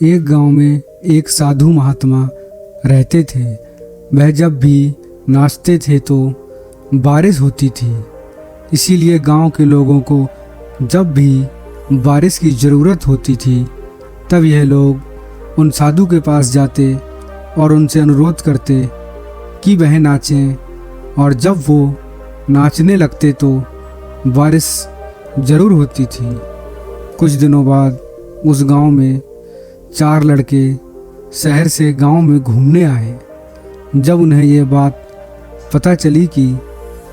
एक गांव में एक साधु महात्मा रहते थे। वह जब भी नाचते थे तो बारिश होती थी। इसीलिए गांव के लोगों को जब भी बारिश की ज़रूरत होती थी तब यह लोग उन साधु के पास जाते और उनसे अनुरोध करते कि वह नाचें, और जब वो नाचने लगते तो बारिश ज़रूर होती थी। कुछ दिनों बाद उस गांव में 4 लड़के शहर से गांव में घूमने आए। जब उन्हें यह बात पता चली कि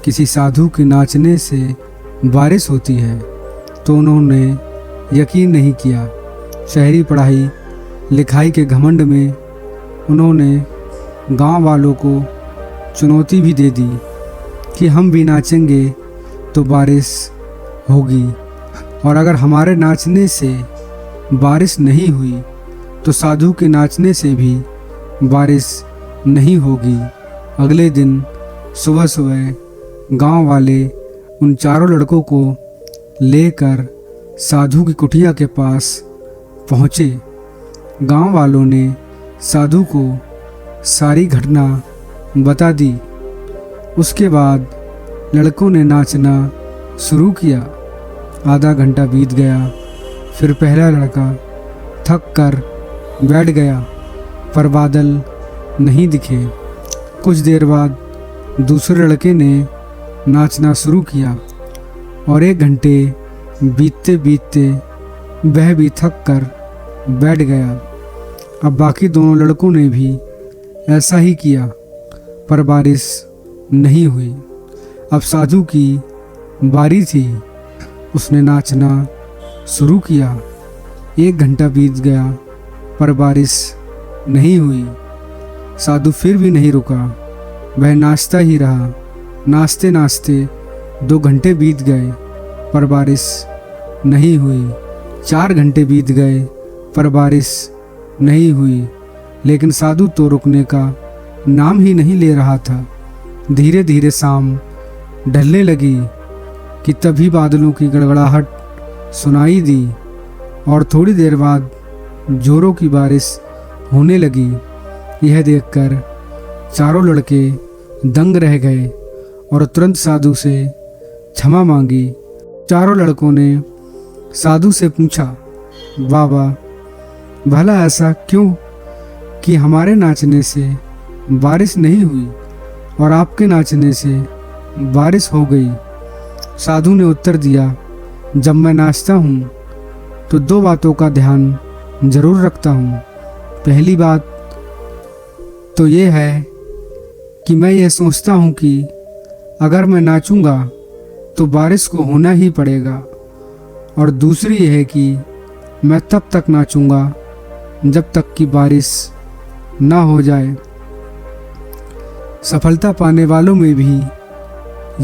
किसी साधु के नाचने से बारिश होती है तो उन्होंने यकीन नहीं किया। शहरी पढ़ाई लिखाई के घमंड में उन्होंने गांव वालों को चुनौती भी दे दी कि हम भी नाचेंगे तो बारिश होगी, और अगर हमारे नाचने से बारिश नहीं हुई तो साधु के नाचने से भी बारिश नहीं होगी। अगले दिन सुबह सुबह गांव वाले उन 4 लड़कों को लेकर साधु की कुटिया के पास पहुँचे। गांव वालों ने साधु को सारी घटना बता दी। उसके बाद लड़कों ने नाचना शुरू किया। आधा घंटा बीत गया, फिर पहला लड़का थक कर बैठ गया, पर बादल नहीं दिखे। कुछ देर बाद दूसरे लड़के ने नाचना शुरू किया और 1 घंटे बीतते बीतते वह भी थक कर बैठ गया। अब बाकी दोनों लड़कों ने भी ऐसा ही किया, पर बारिश नहीं हुई। अब साधु की बारी थी। उसने नाचना शुरू किया। 1 घंटा बीत गया, पर बारिश नहीं हुई। साधु फिर भी नहीं रुका, वह नाचता ही रहा। नाचते नाचते 2 घंटे बीत गए, पर बारिश नहीं हुई। 4 घंटे बीत गए, पर बारिश नहीं हुई। लेकिन साधु तो रुकने का नाम ही नहीं ले रहा था। धीरे धीरे शाम ढलने लगी कि तभी बादलों की गड़गड़ाहट सुनाई दी और थोड़ी देर बाद जोरों की बारिश होने लगी। यह देखकर 4 लड़के दंग रह गए और तुरंत साधु से क्षमा मांगी। 4 लड़कों ने साधु से पूछा, बाबा, भला ऐसा क्यों कि हमारे नाचने से बारिश नहीं हुई और आपके नाचने से बारिश हो गई? साधु ने उत्तर दिया, जब मैं नाचता हूँ तो 2 बातों का ध्यान जरूर रखता हूँ। पहली बात तो ये है कि मैं ये सोचता हूँ कि अगर मैं नाचूंगा तो बारिश को होना ही पड़ेगा, और दूसरी ये है कि मैं तब तक नाचूंगा जब तक कि बारिश ना हो जाए। सफलता पाने वालों में भी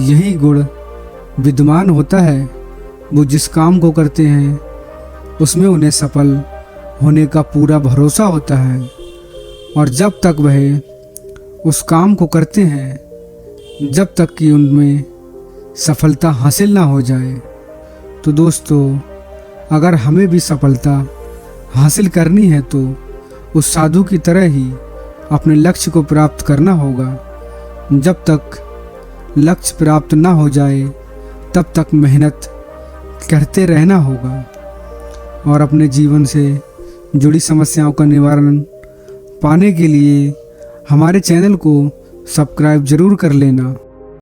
यही गुण विद्यमान होता है। वो जिस काम को करते हैं उसमें उन्हें सफल होने का पूरा भरोसा होता है, और जब तक वह उस काम को करते हैं जब तक कि उनमें सफलता हासिल ना हो जाए। तो दोस्तों, अगर हमें भी सफलता हासिल करनी है तो उस साधु की तरह ही अपने लक्ष्य को प्राप्त करना होगा। जब तक लक्ष्य प्राप्त ना हो जाए तब तक मेहनत करते रहना होगा, और अपने जीवन से जुड़ी समस्याओं का निवारण पाने के लिए हमारे चैनल को सब्सक्राइब ज़रूर कर लेना।